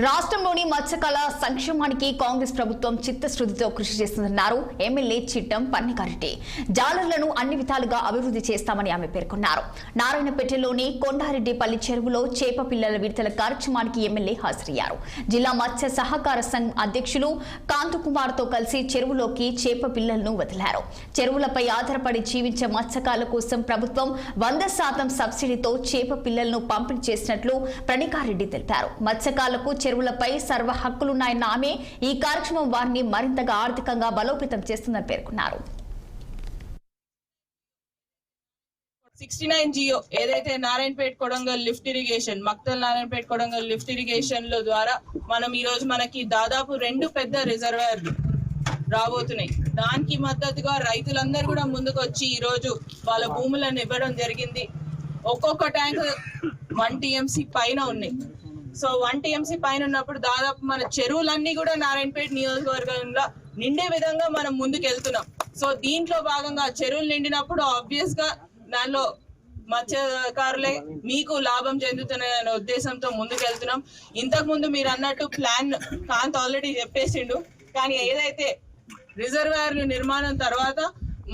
రాష్ట్రంలోని మత్స్యకాల సంక్షేమానికి కాంగ్రెస్ ప్రభుత్వం చిత్తశుద్ధితో కృషి చేస్తుందన్నారు ఎమ్మెల్యే చిట్టం పన్నికారెడ్డి. జాలర్లను అన్ని విధాలుగా అభివృద్ధి చేస్తామని ఆమె పేర్కొన్నారు. నారాయణపేటలోని కొండారెడ్డిపల్లి చెరువులో చేప పిల్లల విడుదల కార్యక్రమానికి ఎమ్మెల్యే హాజరయ్యారు. జిల్లా మత్స్య సహకార సంఘం అధ్యక్షులు కాంతుకుమార్తో కలిసి చెరువులోకి చేప పిల్లలను వదిలారు. చెరువులపై ఆధారపడి జీవించే మత్స్యకారుల కోసం ప్రభుత్వం 100% సబ్సిడీతో చేప పిల్లలను పంపిణీ చేసినట్లు పన్నికారెడ్డి తెలిపారు. మత్స్యకారులకు చెరువులపై సర్వ హక్కులున్నాయన్న ఆమె ఈ కార్యక్రమం వారిని మరింతగా ఆర్థికంగా బలోపేతం చేస్తుందని పేర్కొన్నారు. 69 జియో ఏదైతే Narayanpet Kodangal lift irrigation Makthal Narayanpet Kodangal lift irrigation లో ద్వారా మనం ఈ రోజు మనకి దాదాపు 2 పెద్ద రిజర్వాయర్లు రాబోతున్నాయి. దానికి మద్దతుగా రైతులందరూ కూడా ముందుకు వచ్చి ఈ రోజు వాళ్ళ భూములను ఇవ్వడం జరిగింది. ఒక్కొక్క ట్యాంక్ 1 TMC పైన ఉన్నాయి. సో 1 TMC పైన ఉన్నప్పుడు దాదాపు మన చెరువులన్నీ కూడా నారాయణపేట నియోజకవర్గంలో నిండే విధంగా మనం ముందుకు వెళ్తున్నాం. సో దీంట్లో భాగంగా చెరువులు నిండినప్పుడు ఆబ్వియస్ గా దానిలో మత్స్యకారులే మీకు లాభం చెందుతున్న ఉద్దేశంతో ముందుకు వెళ్తున్నాం. ఇంతకు ముందు మీరు అన్నట్టు ప్లాన్ కాంత్ ఆల్రెడీ చెప్పేసిండు. కానీ ఏదైతే రిజర్వాయర్ నిర్మాణం తర్వాత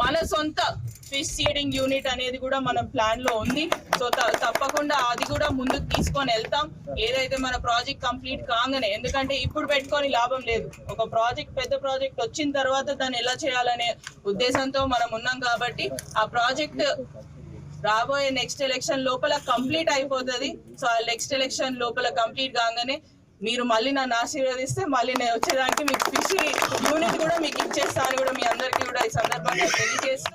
మన సొంత ఫిష్ సీడింగ్ యూనిట్ అనేది కూడా మన ప్లాన్ లో ఉంది. సో తప్పకుండా అది కూడా ముందుకు తీసుకొని వెళ్తాం. ఏదైతే మన ప్రాజెక్ట్ కంప్లీట్ కాగానే, ఎందుకంటే ఇప్పుడు పెట్టుకొని లాభం లేదు. ఒక ప్రాజెక్ట్ పెద్ద ప్రాజెక్ట్ వచ్చిన తర్వాత దాన్ని ఎలా చేయాలనే ఉద్దేశంతో మనం ఉన్నాం. కాబట్టి ఆ ప్రాజెక్ట్ రాబోయే నెక్స్ట్ ఎలక్షన్ లోపల కంప్లీట్ అయిపోతుంది. సో ఆ నెక్స్ట్ ఎలక్షన్ లోపల కంప్లీట్ కాగానే మీరు మళ్ళీ నన్ను ఆశీర్వదిస్తే మళ్ళీ నేను వచ్చేదానికి మీకు ఫిష్ యూనిట్ కూడా మీకు ఇచ్చేస్తా అని కూడా మీ అందరికీ కూడా ఈ సందర్భంగా తెలియజేస్తూ